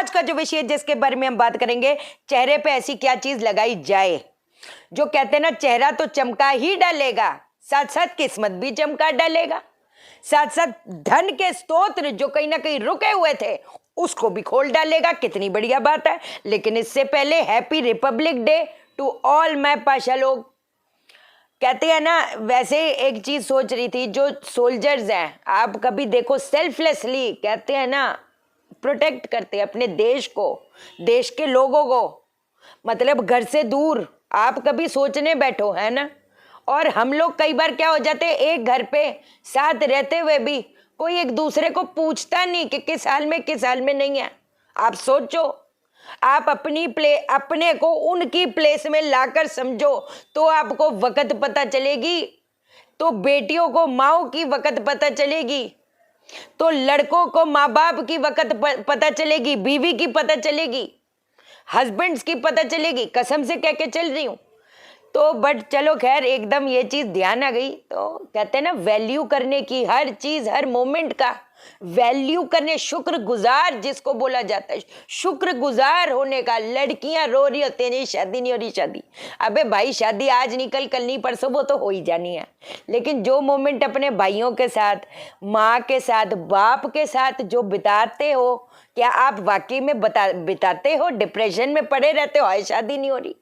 आज का जो विषय जिसके बारे में हम बात करेंगे, चेहरे पे ऐसी क्या चीज लगाई जाए जो कहते हैं ना, चेहरा तो चमका ही डालेगा, साथ साथ किस्मत भी चमका डालेगा, साथ साथ धन के स्तोत्र जो कहीं ना कहीं रुके हुए थे उसको भी खोल डालेगा। कितनी बढ़िया बात है। लेकिन इससे पहले happy republic day to all my पाशा लोग। कहते हैं ना, वैसे एक चीज सोच रही थी, जो सोल्जर्स हैं, आप कभी देखो सेल्फलेसली कहते हैं ना प्रोटेक्ट करते हैं अपने देश को, देश के लोगों को, मतलब घर से दूर आप कभी सोचने बैठो, है ना। और हम लोग कई बार क्या हो जाते हैं, एक घर पे साथ रहते हुए भी कोई एक दूसरे को पूछता नहीं कि किस हाल में किस हाल में नहीं है। आप सोचो, आप अपने को उनकी प्लेस में लाकर समझो तो आपको वक्त पता चलेगी, तो बेटियों को माओ की वक्त पता चलेगी, तो लड़कों को माँ बाप की वक्त पता चलेगी, बीवी की पता चलेगी, हस्बैंड्स की पता चलेगी। कसम से कह के चल रही हूं। तो बट चलो खैर, एकदम ये चीज ध्यान आ गई। तो कहते हैं ना वैल्यू करने की, हर चीज हर मोमेंट का वैल्यू करने, शुक्रगुजार जिसको बोला जाता है, शुक्रगुजार होने का। लड़कियां रो रही होती हैं, शादी नहीं हो रही, शादी। अबे भाई, शादी आज निकल कल नहीं परसों वो तो हो ही जानी है। लेकिन जो मोमेंट अपने भाइयों के साथ, माँ के साथ, बाप के साथ जो बिताते हो, क्या आप वाकई में बिताते हो? डिप्रेशन में पड़े रहते हो, हाय शादी नहीं हो रही।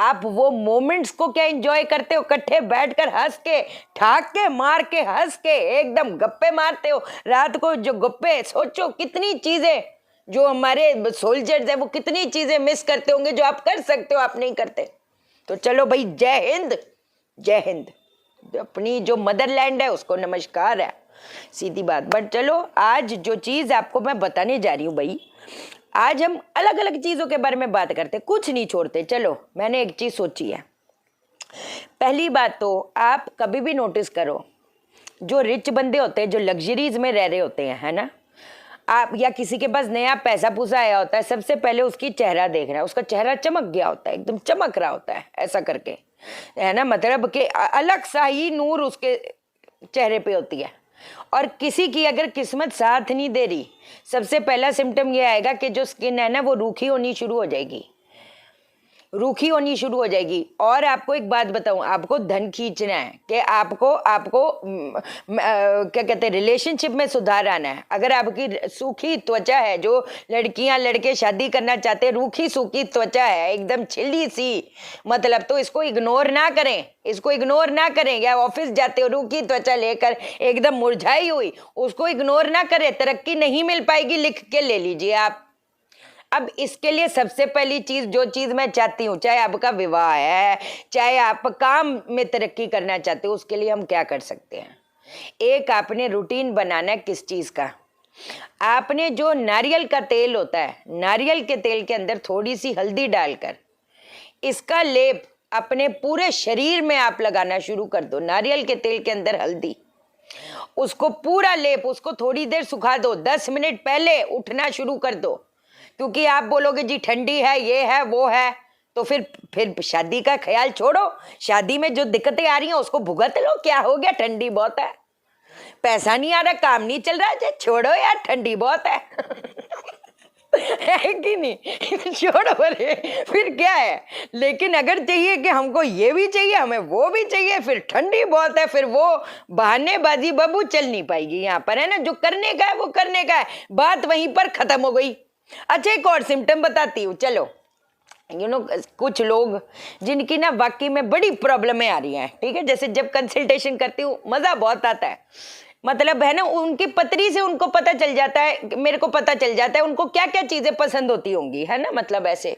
आप वो मोमेंट्स को क्या एंजॉय करते हो? इकट्ठे बैठकर हंस के, ठाक के, मार के, हंस के एकदम गप्पे मारते हो रात को। जो गप्पे, सोचो कितनी चीजें जो हमारे सोल्जर्स है वो कितनी चीजें मिस करते होंगे जो आप कर सकते हो, आप नहीं करते। तो चलो भाई, जय हिंद, जय हिंद। अपनी जो मदरलैंड है उसको नमस्कार है, सीधी बात। बट चलो, आज जो चीज आपको मैं बताने जा रही हूँ भाई, आज हम अलग अलग चीजों के बारे में बात करते, कुछ नहीं छोड़ते। चलो, मैंने एक चीज सोची है। पहली बात तो आप कभी भी नोटिस करो, जो रिच बंदे होते हैं, जो लग्जरीज में रह रहे होते हैं, है ना, आप या किसी के पास नया पैसा पूसा आया होता है, सबसे पहले उसकी चेहरा देख रहा है, उसका चेहरा चमक गया होता है, एकदम चमक रहा होता है ऐसा करके, है ना, मतलब कि अलग सा ही नूर उसके चेहरे पे होती है। और किसी की अगर किस्मत साथ नहीं दे रही, सबसे पहला सिम्टम ये आएगा कि जो स्किन है ना वो रूखी होनी शुरू हो जाएगी, रूखी होनी शुरू हो जाएगी। और आपको एक बात बताऊं, आपको धन खींचना है कि आपको क्या कहते हैं, रिलेशनशिप में सुधार आना है। अगर आपकी सूखी त्वचा है, जो लड़कियां लड़के शादी करना चाहते हैं, रूखी सूखी त्वचा है एकदम छिली सी, मतलब, तो इसको इग्नोर ना करें, इसको इग्नोर ना करें। या ऑफिस जाते हो रूखी त्वचा लेकर एकदम मुरझाई हुई, उसको इग्नोर ना करें, तरक्की नहीं मिल पाएगी, लिख के ले लीजिए आप। अब इसके लिए सबसे पहली चीज, जो चीज मैं चाहती हूँ, चाहे आपका विवाह है, चाहे आप काम में तरक्की करना चाहते हो, उसके लिए हम क्या कर सकते हैं? एक आपने रूटीन बनाना है। किस चीज का? आपने जो नारियल का तेल होता है, नारियल के तेल के अंदर थोड़ी सी हल्दी डालकर इसका लेप अपने पूरे शरीर में आप लगाना शुरू कर दो। नारियल के तेल के अंदर हल्दी, उसको पूरा लेप, उसको थोड़ी देर सुखा दो, 10 मिनट पहले उठना शुरू कर दो। क्योंकि आप बोलोगे जी ठंडी है, ये है, वो है, तो फिर शादी का ख्याल छोड़ो। शादी में जो दिक्कतें आ रही हैं उसको भुगत लो, क्या हो गया, ठंडी बहुत है, पैसा नहीं आ रहा, काम नहीं चल रहा है, छोड़ो यार, ठंडी बहुत है। है कि नहीं? छोड़ो, फिर क्या है। लेकिन अगर चाहिए कि हमको ये भी चाहिए, हमें वो भी चाहिए, फिर ठंडी बहुत है, फिर वो बहानेबाजी बाबू चल नहीं पाएगी यहाँ पर, है ना। जो करने का है वो करने का है, बात वहीं पर खत्म हो गई। अच्छा, एक और सिम्टम बताती हूँ। चलो, कुछ लोग जिनकी ना वाकई में बड़ी प्रॉब्लमें आ रही हैं, ठीक है, जैसे जब कंसल्टेशन करती हूँ मजा बहुत आता है, मतलब है ना, उनकी पत्री से उनको पता चल जाता है, मेरे को पता चल जाता है उनको क्या क्या चीजें पसंद होती होंगी, है ना, मतलब ऐसे।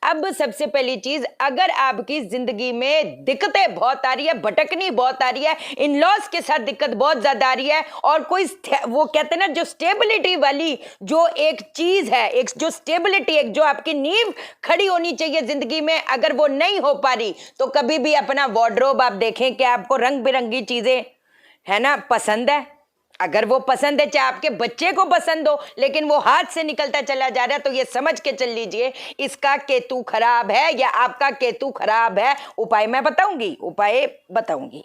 अब सबसे पहली चीज, अगर आपकी जिंदगी में दिक्कतें बहुत आ रही है, भटकनी बहुत आ रही है, इन लॉज के साथ दिक्कत बहुत ज्यादा आ रही है, और कोई वो कहते हैं ना, जो स्टेबिलिटी वाली जो एक चीज है, एक जो स्टेबिलिटी, एक जो आपकी नींव खड़ी होनी चाहिए जिंदगी में, अगर वो नहीं हो पा रही, तो कभी भी अपना वार्डरोब आप देखें कि आपको रंग बिरंगी चीजें, है ना, पसंद है। अगर वो पसंद है, चाहे आपके बच्चे को पसंद हो, लेकिन वो हाथ से निकलता चला जा रहा है, तो ये समझ के चल लीजिए इसका केतु खराब है या आपका केतु खराब है। उपाय मैं बताऊंगी, उपाय बताऊंगी।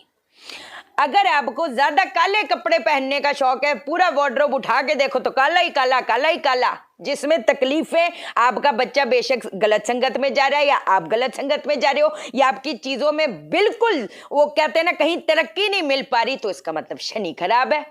अगर आपको ज्यादा काले कपड़े पहनने का शौक है, पूरा वार्डरोब उठा के देखो तो काला ही काला, काला ही काला, जिसमें तकलीफें, आपका बच्चा बेशक गलत संगत में जा रहा है या आप गलत संगत में जा रहे हो या आपकी चीजों में बिल्कुल वो कहते हैं ना कहीं तरक्की नहीं मिल पा रही, तो इसका मतलब शनि खराब है।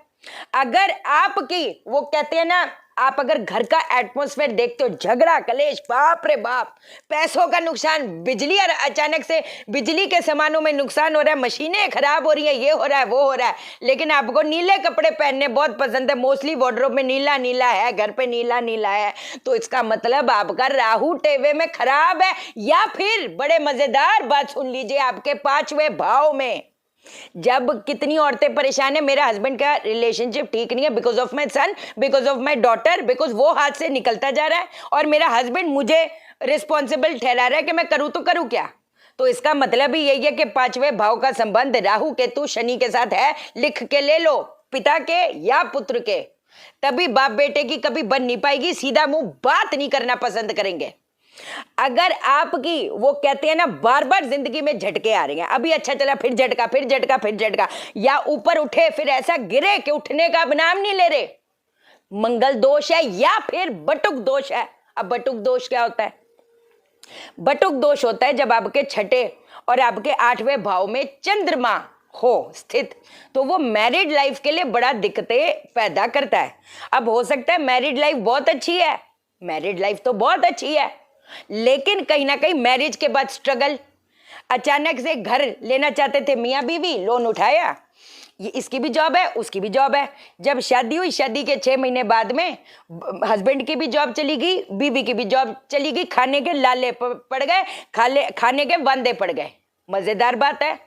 अगर आपकी वो कहते हैं ना, आप अगर घर का एटमॉस्फेयर देखते हो, झगड़ा कलेश, बाप रे बाप, पैसों का नुकसान, बिजली अचानक से बिजली के सामानों में नुकसान हो रहा है, मशीनें खराब हो रही हैं, ये हो रहा है वो हो रहा है, लेकिन आपको नीले कपड़े पहनने बहुत पसंद है, मोस्टली वार्डरोब में नीला नीला है, घर पे नीला नीला है, तो इसका मतलब आपका राहु टेवे में खराब है। या फिर बड़े मजेदार बात सुन लीजिए, आपके 5वें भाव में जब कितनी औरतें परेशान है, मेरा हस्बैंड का रिलेशनशिप ठीक नहीं है because of my son, because of my daughter, because वो हाथ से निकलता जा रहा है और मेरा हस्बैंड मुझे रिस्पॉन्सिबल ठहरा रहा है कि मैं करूं तो करूं क्या। तो इसका मतलब ही यही है कि 5वें भाव का संबंध राहु केतु शनि के साथ है, लिख के ले लो, पिता के या पुत्र के, तभी बाप बेटे की कभी बन नहीं पाएगी, सीधा मुंह बात नहीं करना पसंद करेंगे। अगर आपकी वो कहते हैं ना बार बार जिंदगी में झटके आ रहे हैं, अभी अच्छा चला फिर झटका, फिर झटका, फिर झटका, या ऊपर उठे फिर ऐसा गिरे कि उठने का नाम नहीं ले रहे, मंगल दोष है या फिर बटुक दोष है। अब बटुक दोष क्या होता है? बटुक दोष होता है जब आपके 6ठे और आपके 8वें भाव में चंद्रमा हो स्थित, तो वो मैरिड लाइफ के लिए बड़ा दिक्कतें पैदा करता है। अब हो सकता है मैरिड लाइफ बहुत अच्छी है, मैरिड लाइफ तो बहुत अच्छी है, लेकिन कहीं ना कहीं मैरिज के बाद स्ट्रगल, अचानक से घर लेना चाहते थे मियां बीवी, लोन उठाया, ये इसकी भी जॉब है उसकी भी जॉब है, जब शादी हुई शादी के 6 महीने बाद में हस्बैंड की भी जॉब चली गई, बीवी की भी जॉब चली गई, खाने के लाले पड़ गए, खाने के वांदे पड़ गए। मजेदार बात है,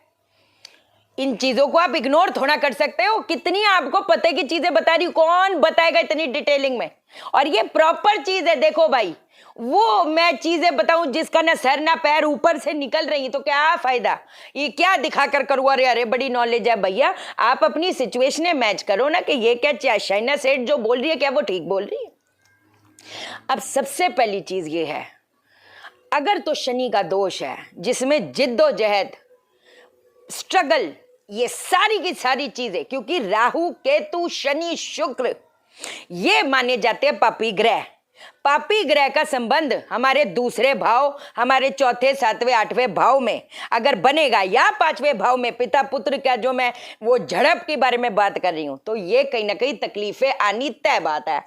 इन चीजों को आप इग्नोर थोड़ा कर सकते हो, कितनी आपको पते की चीजें बता रही हूं, कौन बताएगा इतनी डिटेलिंग में, और ये प्रॉपर चीज है। देखो भाई, वो मैं चीजें बताऊं जिसका ना सर ना पैर ऊपर से निकल रही, तो क्या फायदा, ये क्या दिखाकर करूँ, अरे अरे बड़ी नॉलेज है भैया, आप अपनी सिचुएशनें मैच करो ना कि ये क्या शाइना सेठ जो बोल रही है क्या वो ठीक बोल रही है। अब सबसे पहली चीज ये है, अगर तो शनि का दोष है जिसमें जिद्दोजहद, स्ट्रगल, ये सारी की सारी चीजें, क्योंकि राहु केतु शनि शुक्र ये माने जाते हैं पापी ग्रह। पापी ग्रह का संबंध हमारे दूसरे भाव, हमारे चौथे, 7वें, 8वें भाव में अगर बनेगा, या 5वें भाव में पिता पुत्र का जो मैं वो झड़प के बारे में बात कर रही हूं, तो ये कहीं ना कहीं तकलीफें आनी तय बात है।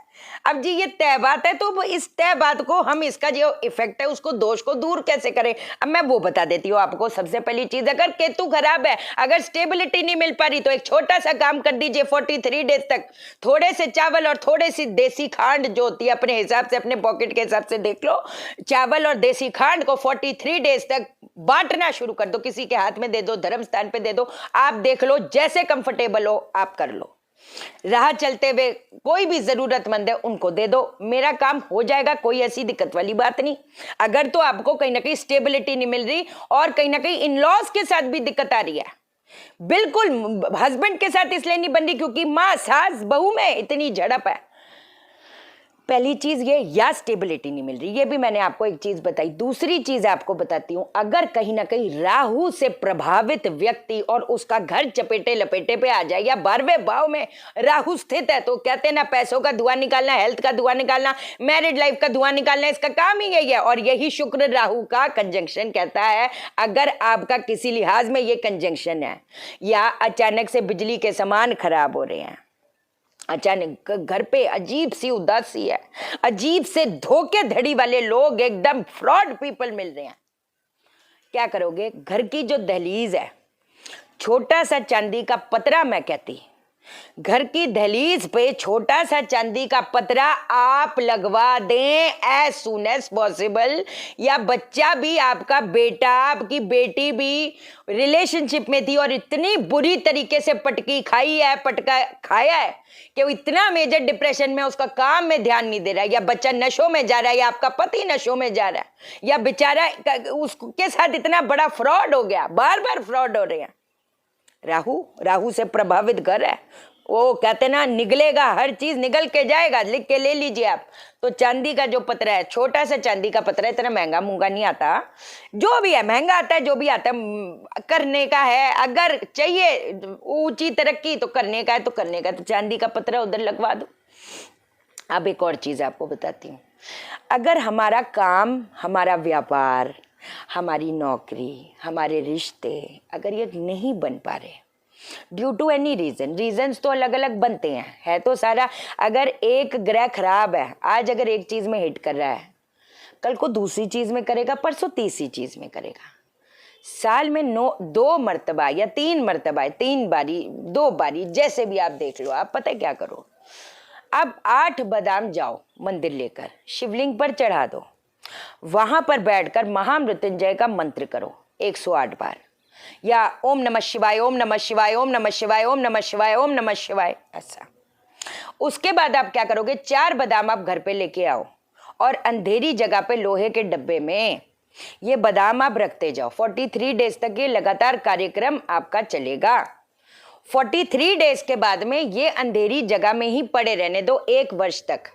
अब जी ये तय बात है, तो इस तय बात को हम, इसका जो इफेक्ट है उसको, दोष को दूर कैसे करें, अब मैं वो बता देती हूँ आपको। सबसे पहली चीज, अगर केतु खराब है, अगर स्टेबिलिटी नहीं मिल पा रही, तो एक छोटा सा काम कर दीजिए, 43 डेज तक थोड़े से चावल और थोड़ी सी देसी खांड जो होती है, अपने हिसाब से, अपने पॉकेट के हिसाब से देख लो, चावल और देसी खांड को 43 डेज तक बांटना शुरू कर दो, किसी के हाथ में दे दो, धर्म स्थान पे दे दो, आप देख लो, जैसे कंफर्टेबल हो आप कर लो। राह चलते हुए कोई भी जरूरतमंद है उनको दे दो, मेरा काम हो जाएगा, कोई ऐसी दिक्कत वाली बात नहीं। अगर तो आपको कहीं ना कहीं स्टेबिलिटी नहीं मिल रही और कहीं ना कहीं इन लॉज के साथ भी दिक्कत आ रही है, बिल्कुल हस्बैंड के साथ इसलिए नहीं बन रही क्योंकि माँ सास बहू में इतनी झड़प है, पहली चीज ये, या स्टेबिलिटी नहीं मिल रही, ये भी मैंने आपको एक चीज बताई। दूसरी चीज आपको बताती हूं, अगर कहीं ना कहीं राहु से प्रभावित व्यक्ति और उसका घर चपेटे लपेटे पे आ जाए, या 12वें भाव में राहु स्थित है, तो कहते हैं ना पैसों का धुआं निकालना, हेल्थ का धुआं निकालना, मैरिड लाइफ का धुआं निकालना, इसका काम ही यही है। और यही शुक्र राहु का कंजंक्शन कहता है। अगर आपका किसी लिहाज में ये कंजंक्शन है, या अचानक से बिजली के सामान खराब हो रहे हैं, अचानक घर पे अजीब सी उदासी है, अजीब से धोखेधड़ी वाले लोग, एकदम फ्रॉड पीपल मिल रहे हैं, क्या करोगे? घर की जो दहलीज है, छोटा सा चांदी का पतरा, मैं कहती घर की दहलीज पे छोटा सा चांदी का पतरा आप लगवा दें एज सुन एज पॉसिबल। या बच्चा भी, आपका बेटा, आपकी बेटी भी रिलेशनशिप में थी और इतनी बुरी तरीके से पटकी खाई है, पटका खाया है कि वो इतना मेजर डिप्रेशन में, उसका काम में ध्यान नहीं दे रहा है, या बच्चा नशों में जा रहा है, या आपका पति नशों में जा रहा है, या बेचारा उसके साथ इतना बड़ा फ्रॉड हो गया, बार बार फ्रॉड हो रहे हैं। राहु से प्रभावित घर है, वो कहते ना निगलेगा, हर चीज निगल के जाएगा, लिख के ले लीजिए आप। तो चांदी का जो पतरा है, छोटा सा चांदी का पतरा, इतना महंगा मूंगा नहीं आता, जो भी है महंगा आता है, जो भी आता है करने का है। अगर चाहिए ऊंची तरक्की तो करने का है, तो करने का, तो चांदी का पतरा उधर लगवा दो। अब एक और चीज आपको बताती हूँ, अगर हमारा काम, हमारा व्यापार, हमारी नौकरी, हमारे रिश्ते अगर ये नहीं बन पा रहे ड्यू टू एनी रीजन्स तो अलग अलग बनते हैं, है तो सारा। अगर एक ग्रह खराब है, आज अगर एक चीज में हिट कर रहा है, कल को दूसरी चीज में करेगा, परसों तीसरी चीज में करेगा, साल में 2 मर्तबा या 3 मर्तबा, 3 बारी 2 बारी, जैसे भी आप देख लो। आप पता है क्या करो, अब 8 बादाम जाओ मंदिर लेकर, शिवलिंग पर चढ़ा दो, वहां पर बैठकर महामृत्युंजय का मंत्र करो 108 बार, या ओम नमः शिवाय, ओम नमः शिवाय, ओम नमः शिवाय, ओम नमः शिवाय, ओम नमः शिवाय, ऐसा। उसके बाद आप क्या करोगे, 4 बादाम आप घर पे लेके आओ और अंधेरी जगह पे लोहे के डब्बे में ये बादाम आप रखते जाओ। 43 डेज तक ये लगातार कार्यक्रम आपका चलेगा। 43 डेज के बाद में ये अंधेरी जगह में ही पड़े रहने दो 1 वर्ष तक।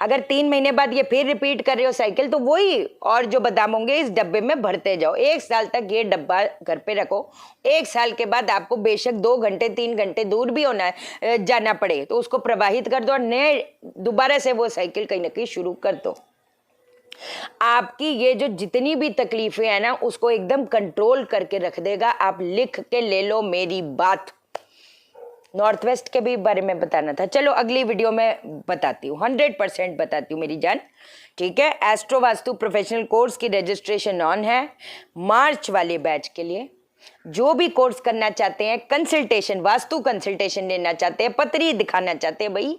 अगर 3 महीने बाद ये फिर रिपीट कर रहे हो साइकिल, तो वही और जो बादाम होंगे इस डब्बे में भरते जाओ। 1 साल तक ये डब्बा घर पे रखो। 1 साल के बाद आपको बेशक 2 घंटे 3 घंटे दूर भी जाना पड़े तो उसको प्रवाहित कर दो और नए दोबारा से वो साइकिल कहीं ना कहीं शुरू कर दो। आपकी ये जो जितनी भी तकलीफें हैं ना, उसको एकदम कंट्रोल करके रख देगा। आप लिख के ले लो मेरी बात। नॉर्थ वेस्ट के भी बारे में बताना था, चलो अगली वीडियो में बताती हूँ, 100% बताती हूँ मेरी जान, ठीक है। एस्ट्रो वास्तु प्रोफेशनल कोर्स की रजिस्ट्रेशन ऑन है मार्च वाले बैच के लिए। जो भी कोर्स करना चाहते हैं, कंसल्टेशन, वास्तु कंसल्टेशन लेना चाहते हैं, पतरी दिखाना चाहते हैं, भाई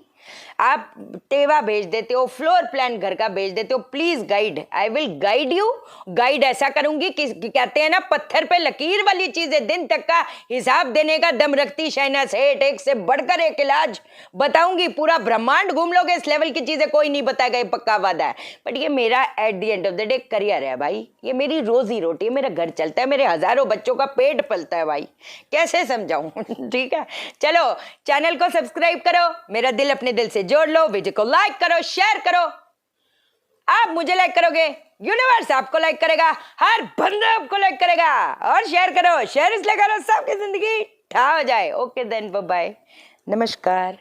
आप टेवा भेज देते हो, फ्लोर प्लान घर का भेज देते हो, please guide, I will guide you. Guide ऐसा करूंगी कि कहते हैं ना पत्थर पे लकीर वाली चीजें, दिन तक का हिसाब देने का दम रखती शहना सेठ, एक से बढ़कर एक इलाज बताऊंगी। पूरा ब्रह्मांड घूम लोगे, इस लेवल की चीजें कोई नहीं बताएगा, ये पक्का वादा है। बट ये मेरा at the end of the day career है भाई, ये मेरी रोजी रोटी है, मेरा घर चलता है, मेरे हजारों बच्चों का पेट पलता है भाई, कैसे समझाऊं ठीक है। चलो चैनल को सब्सक्राइब करो, मेरा दिल अपने दिल से जोड़ लो, वीडियो को लाइक करो, शेयर करो। आप मुझे लाइक करोगे, यूनिवर्स आपको लाइक करेगा, हर बंदा आपको लाइक करेगा। और शेयर करो, शेयर इसलिए करो सबकी जिंदगी ठा हो जाए। ओके देन, बाय बाय, नमस्कार।